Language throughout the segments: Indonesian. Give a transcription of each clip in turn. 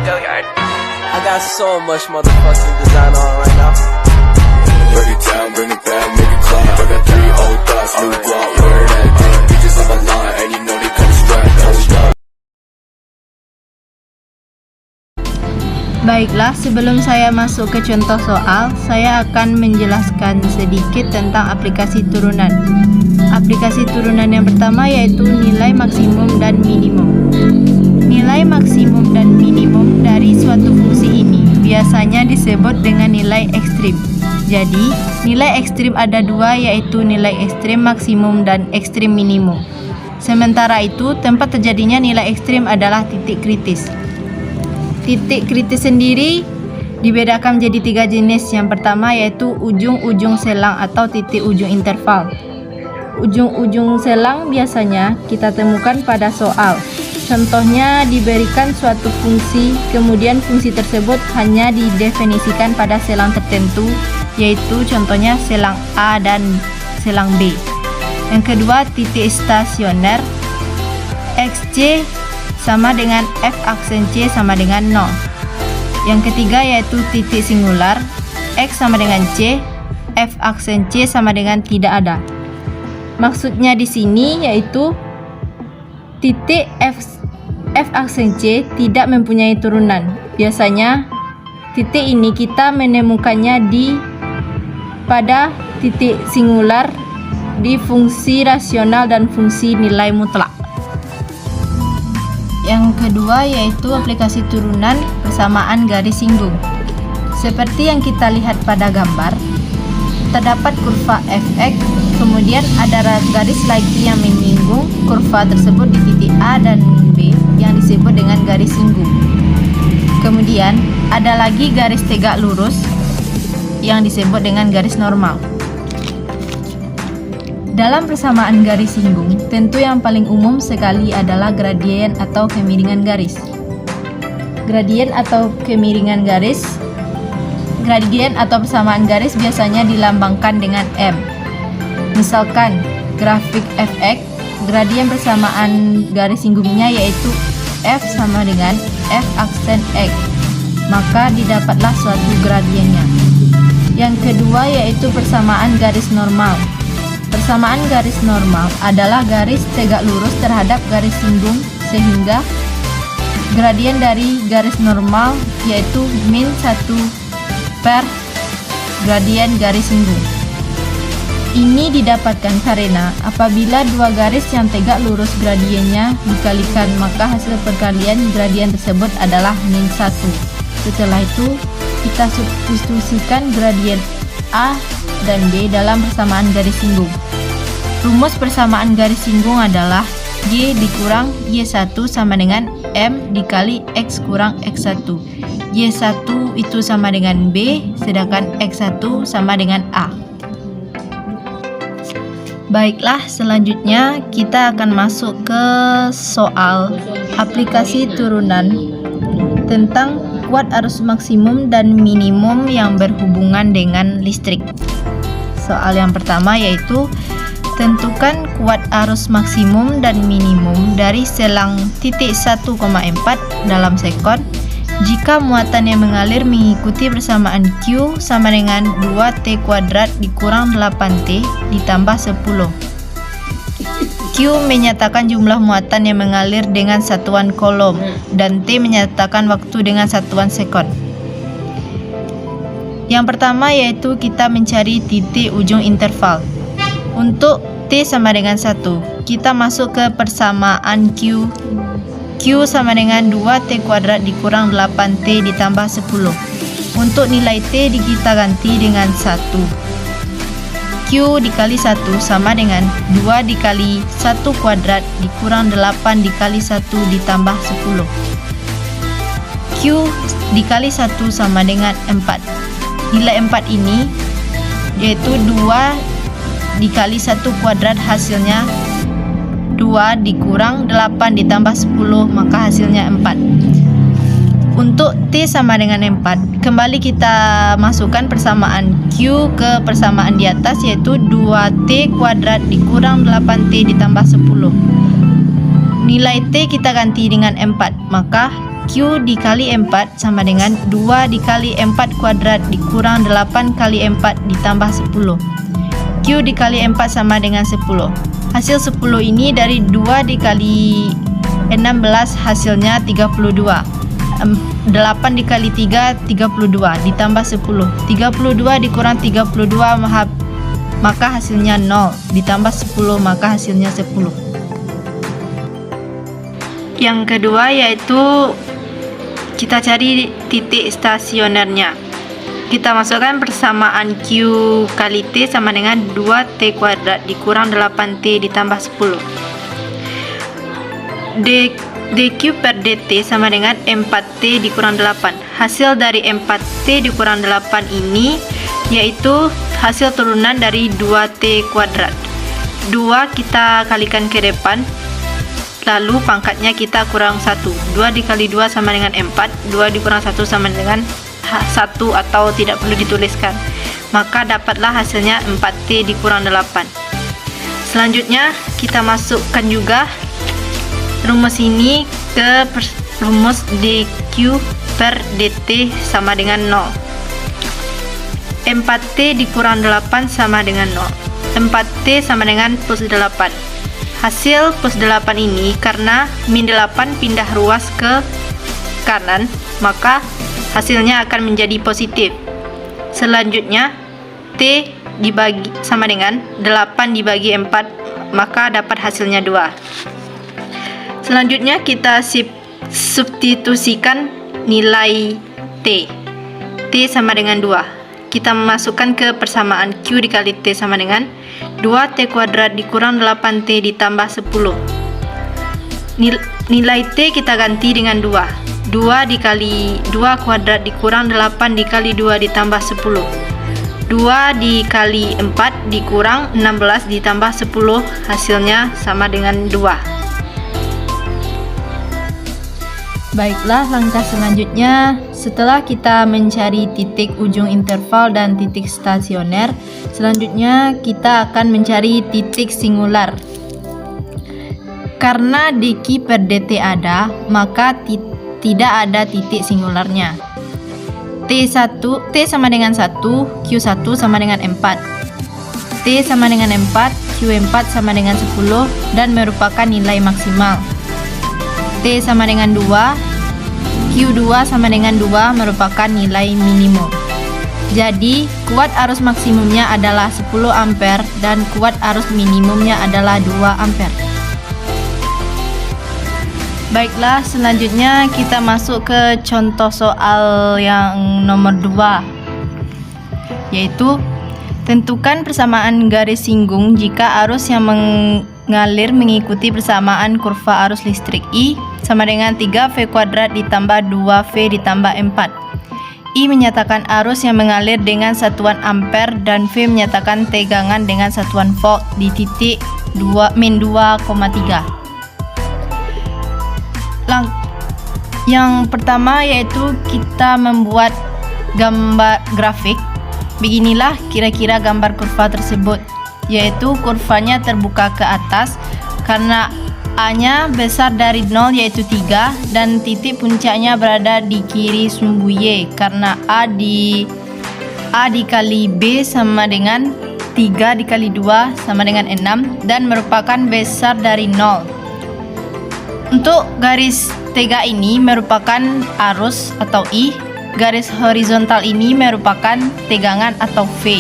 I got so much motherfucking design on right now. Break it down, bring it back, make it clap. I got 3 old thoughts, new guap, where that damn bitches on my line, and you know they come strapped, hold up. Baiklah, sebelum saya masuk ke contoh soal, saya akan menjelaskan sedikit tentang aplikasi turunan. Aplikasi turunan yang pertama yaitu nilai maksimum dan minimum. Nilai maksimum dan minimum dari suatu fungsi ini biasanya disebut dengan nilai ekstrim. Jadi, nilai ekstrim ada dua, yaitu nilai ekstrim maksimum dan ekstrim minimum. Sementara itu, tempat terjadinya nilai ekstrim adalah titik kritis. Titik kritis sendiri dibedakan menjadi 3 jenis. Yang pertama yaitu ujung-ujung selang atau titik ujung interval. Ujung-ujung selang biasanya kita temukan pada soal. Contohnya diberikan suatu fungsi, kemudian fungsi tersebut hanya didefinisikan pada selang tertentu, yaitu contohnya selang A dan selang B. Yang kedua, titik stasioner. XC sama dengan F aksen C sama dengan 0. Yang ketiga yaitu titik singular. X sama dengan C, F aksen C sama dengan tidak ada. Maksudnya di sini yaitu titik F aksen C tidak mempunyai turunan. Biasanya titik ini kita menemukannya pada titik singular di fungsi rasional dan fungsi nilai mutlak. Yang kedua yaitu aplikasi turunan persamaan garis singgung. Seperti yang kita lihat pada gambar, terdapat kurva fx, kemudian ada garis lagi yang menyinggung kurva tersebut di titik A dan B yang disebut dengan garis singgung. Kemudian ada lagi garis tegak lurus yang disebut dengan garis normal. Dalam persamaan garis singgung, tentu yang paling umum sekali adalah gradien atau kemiringan garis. Gradien atau kemiringan garis, gradien atau persamaan garis biasanya dilambangkan dengan M. Misalkan grafik fx, gradien persamaan garis singgungnya yaitu F sama dengan F aksen X, maka didapatlah suatu gradiennya. Yang kedua yaitu persamaan garis normal. Persamaan garis normal adalah garis tegak lurus terhadap garis singgung, sehingga gradien dari garis normal yaitu min 1 per gradien garis singgung. Ini didapatkan karena apabila dua garis yang tegak lurus gradiennya dikalikan, maka hasil perkalian gradien tersebut adalah min 1. Setelah itu kita substitusikan gradien A dan B dalam persamaan garis singgung. Rumus persamaan garis singgung adalah Y dikurang Y1 sama dengan M dikali X kurang X1. Y1 itu sama dengan B, sedangkan X1 sama dengan A. Baiklah, selanjutnya kita akan masuk ke soal aplikasi turunan tentang kuat arus maksimum dan minimum yang berhubungan dengan listrik. Soal yang pertama yaitu tentukan kuat arus maksimum dan minimum dari selang titik 1,4 dalam sekon jika muatan yang mengalir mengikuti persamaan Q sama dengan 2T kuadrat dikurang 8T ditambah 10. Q menyatakan jumlah muatan yang mengalir dengan satuan kolom dan T menyatakan waktu dengan satuan sekon. Yang pertama yaitu kita mencari titik ujung interval. Untuk T sama dengan 1, kita masuk ke persamaan Q. Q sama dengan 2T kuadrat dikurang 8T ditambah 10. Untuk nilai T kita ganti dengan 1. Q dikali 1 sama dengan 2 dikali 1 kuadrat dikurang 8 dikali 1 ditambah 10. Q dikali 1 sama dengan 4. Nilai 4 ini yaitu 2 dikali 1 kuadrat, hasilnya 2 dikurang 8 ditambah 10, maka hasilnya 4. Untuk T sama dengan 4, kembali kita masukkan persamaan Q ke persamaan di atas, yaitu 2T kuadrat dikurang 8T ditambah 10. nilai T kita ganti dengan 4, maka Q dikali 4 sama dengan 2 dikali 4 kuadrat dikurang 8 kali 4 ditambah 10. Q dikali 4 sama dengan 10. Hasil 10 ini dari 2 dikali 16 hasilnya 32. 8 dikali 3 32 ditambah 10. 32 dikurang 32 maka hasilnya 0 ditambah 10 maka hasilnya 10. Yang kedua yaitu kita cari titik stasionernya. Kita masukkan persamaan Q kali T sama dengan 2T kuadrat dikurang 8T ditambah 10. dQ per dt sama dengan 4T dikurang 8. Hasil dari 4T dikurang 8 ini yaitu hasil turunan dari 2T kuadrat. 2 kita kalikan ke depan, lalu pangkatnya kita kurang 1. 2 dikali 2 sama dengan 4, 2 dikurang 1 sama dengan 1 atau tidak perlu dituliskan. Maka dapatlah hasilnya 4T dikurang 8. Selanjutnya kita masukkan juga rumus ini ke rumus dQ per dt sama dengan 0. 4T dikurang 8 sama dengan 0. 4T sama dengan plus 8. Hasil plus 8 ini karena min 8 pindah ruas ke kanan, maka hasilnya akan menjadi positif. Selanjutnya T dibagi sama dengan 8 dibagi 4, maka dapat hasilnya 2. Selanjutnya kita substitusikan nilai T. T sama dengan 2. Kita memasukkan ke persamaan Q dikali T sama dengan 2T kuadrat dikurang 8T ditambah 10. Nilai T kita ganti dengan 2. 2 dikali 2 kuadrat dikurang 8 dikali 2 ditambah 10. 2 dikali 4 dikurang 16 ditambah 10, hasilnya sama dengan 2. Baiklah, langkah selanjutnya setelah kita mencari titik ujung interval dan titik stasioner, selanjutnya kita akan mencari titik singular. Karena dq per dt ada, maka tidak ada titik singularnya. T sama dengan 1, Q1 sama dengan 4. T sama dengan 4, Q4 sama dengan 10 dan merupakan nilai maksimal. T sama dengan 2, Q2 sama dengan 2 merupakan nilai minimum. Jadi, kuat arus maksimumnya adalah 10 ampere dan kuat arus minimumnya adalah 2 ampere. Baiklah, selanjutnya kita masuk ke contoh soal yang nomor 2, yaitu tentukan persamaan garis singgung jika arus yang mengalir mengikuti persamaan kurva arus listrik I sama dengan 3V kuadrat ditambah 2V ditambah 4. I menyatakan arus yang mengalir dengan satuan ampere dan V menyatakan tegangan dengan satuan volt di titik 2,3. Yang pertama yaitu kita membuat gambar grafik. Beginilah kira-kira gambar kurva tersebut, yaitu kurvanya terbuka ke atas karena A-nya besar dari 0 yaitu 3 dan titik puncaknya berada di kiri sumbu Y karena A dikali B sama dengan 3 dikali 2 sama dengan 6 dan merupakan besar dari 0. Untuk garis tega ini merupakan arus atau I, garis horizontal ini merupakan tegangan atau V.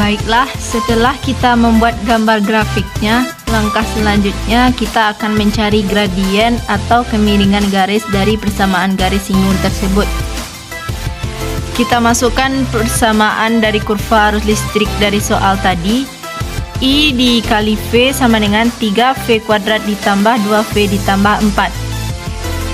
Baiklah, setelah kita membuat gambar grafiknya, langkah selanjutnya kita akan mencari gradien atau kemiringan garis dari persamaan garis singgung tersebut. Kita masukkan persamaan dari kurva arus listrik dari soal tadi. I dikali V sama dengan 3V kuadrat ditambah 2V ditambah 4.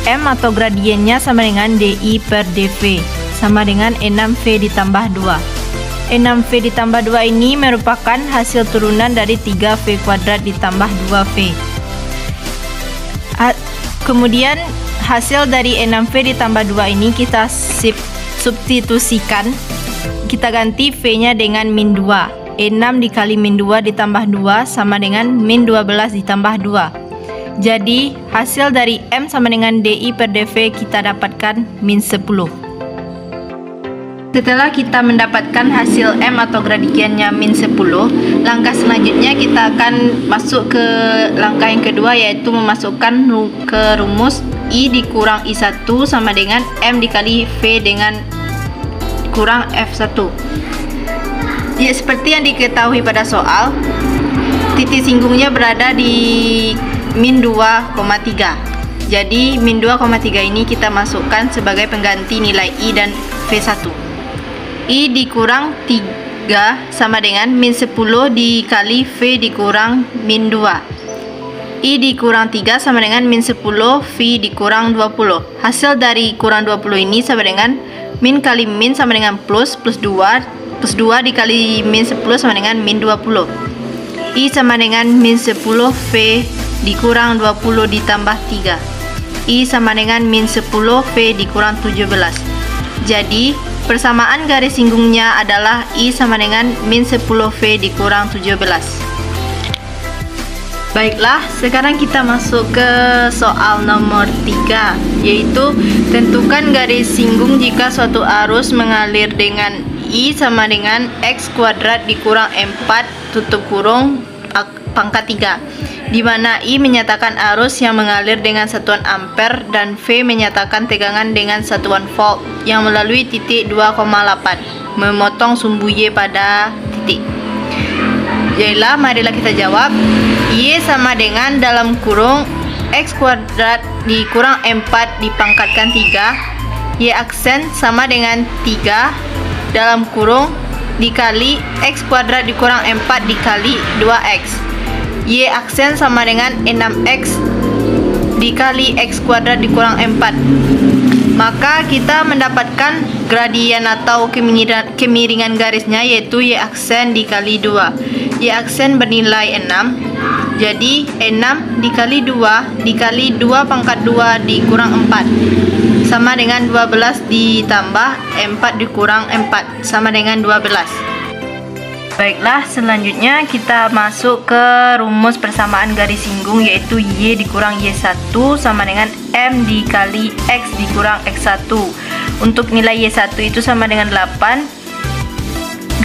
M atau gradiennya sama dengan DI per dV sama dengan 6V ditambah 2. 6V ditambah 2 ini merupakan hasil turunan dari 3V kuadrat ditambah 2V. Kemudian hasil dari 6V ditambah 2 ini kita substitusikan. Kita ganti V nya dengan min 2. 6 dikali min 2 ditambah 2 sama dengan min 12 ditambah 2. Jadi hasil dari M sama dengan DI per DV kita dapatkan min 10. Setelah kita mendapatkan hasil M atau gradiennya min 10, langkah selanjutnya kita akan masuk ke langkah yang kedua, yaitu memasukkan ke rumus I dikurang I1 sama dengan M dikali V dengan kurang F1. Ya, seperti yang diketahui pada soal, titik singgungnya berada di min 2,3. Jadi min 2,3 ini kita masukkan sebagai pengganti nilai I dan V1. I dikurang 3 sama dengan min 10 dikali V dikurang min 2. I dikurang 3 sama dengan min 10 V dikurang 20. Hasil dari kurang 20 ini sama dengan min kali min sama dengan plus 2 dikali min 10 sama dengan min 20. I sama dengan min 10 V dikurang 20 ditambah 3. I sama dengan min 10 V dikurang 17. Jadi persamaan garis singgungnya adalah I sama dengan min 10 V dikurang 17. Baiklah, sekarang kita masuk ke soal nomor 3, yaitu tentukan garis singgung jika suatu arus mengalir dengan I sama dengan X kuadrat dikurang 4 tutup kurung pangkat 3, di mana I menyatakan arus yang mengalir dengan satuan ampere dan V menyatakan tegangan dengan satuan volt yang melalui titik 2,8 memotong sumbu Y pada titik. Yalah, marilah kita jawab. Y sama dengan dalam kurung X kuadrat dikurang 4 dipangkatkan 3, Y aksen sama dengan 3 dalam kurung dikali X kuadrat dikurang 4 dikali 2X. Y aksen sama dengan 6X dikali X kuadrat dikurang 4. Maka kita mendapatkan gradien atau kemiringan garisnya, yaitu Y aksen dikali 2. Y aksen bernilai 6. Jadi 6 dikali 2 dikali 2 pangkat 2 dikurang 4 sama dengan 12 ditambah 4 dikurang 4 sama dengan 12. Baiklah, selanjutnya kita masuk ke rumus persamaan garis singgung, yaitu Y dikurang Y1 sama dengan M dikali X dikurang X1. Untuk nilai Y1 itu sama dengan 8,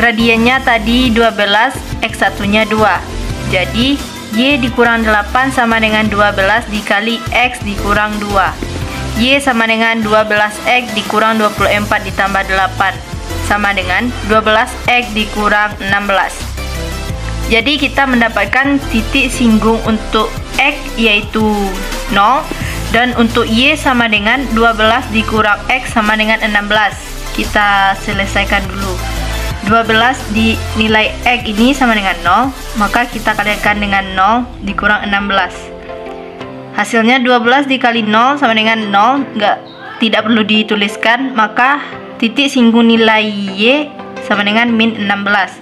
gradiennya tadi 12, X1 nya 2. Jadi Y dikurang 8 sama dengan 12 dikali X dikurang 2. Y sama dengan 12X dikurang 24 ditambah 8 sama dengan 12X dikurang 16. Jadi kita mendapatkan titik singgung untuk X yaitu 0, dan untuk Y sama dengan 12 dikurang X sama dengan 16. Kita selesaikan dulu. 12 di nilai X ini sama dengan 0, maka kita kalikan dengan 0 dikurang 16. Hasilnya 12 dikali 0 sama dengan 0, tidak perlu dituliskan, maka titik singgung nilai Y sama dengan min 16.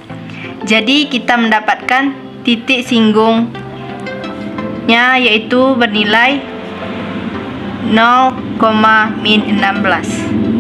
Jadi kita mendapatkan titik singgungnya yaitu bernilai 0, min 16.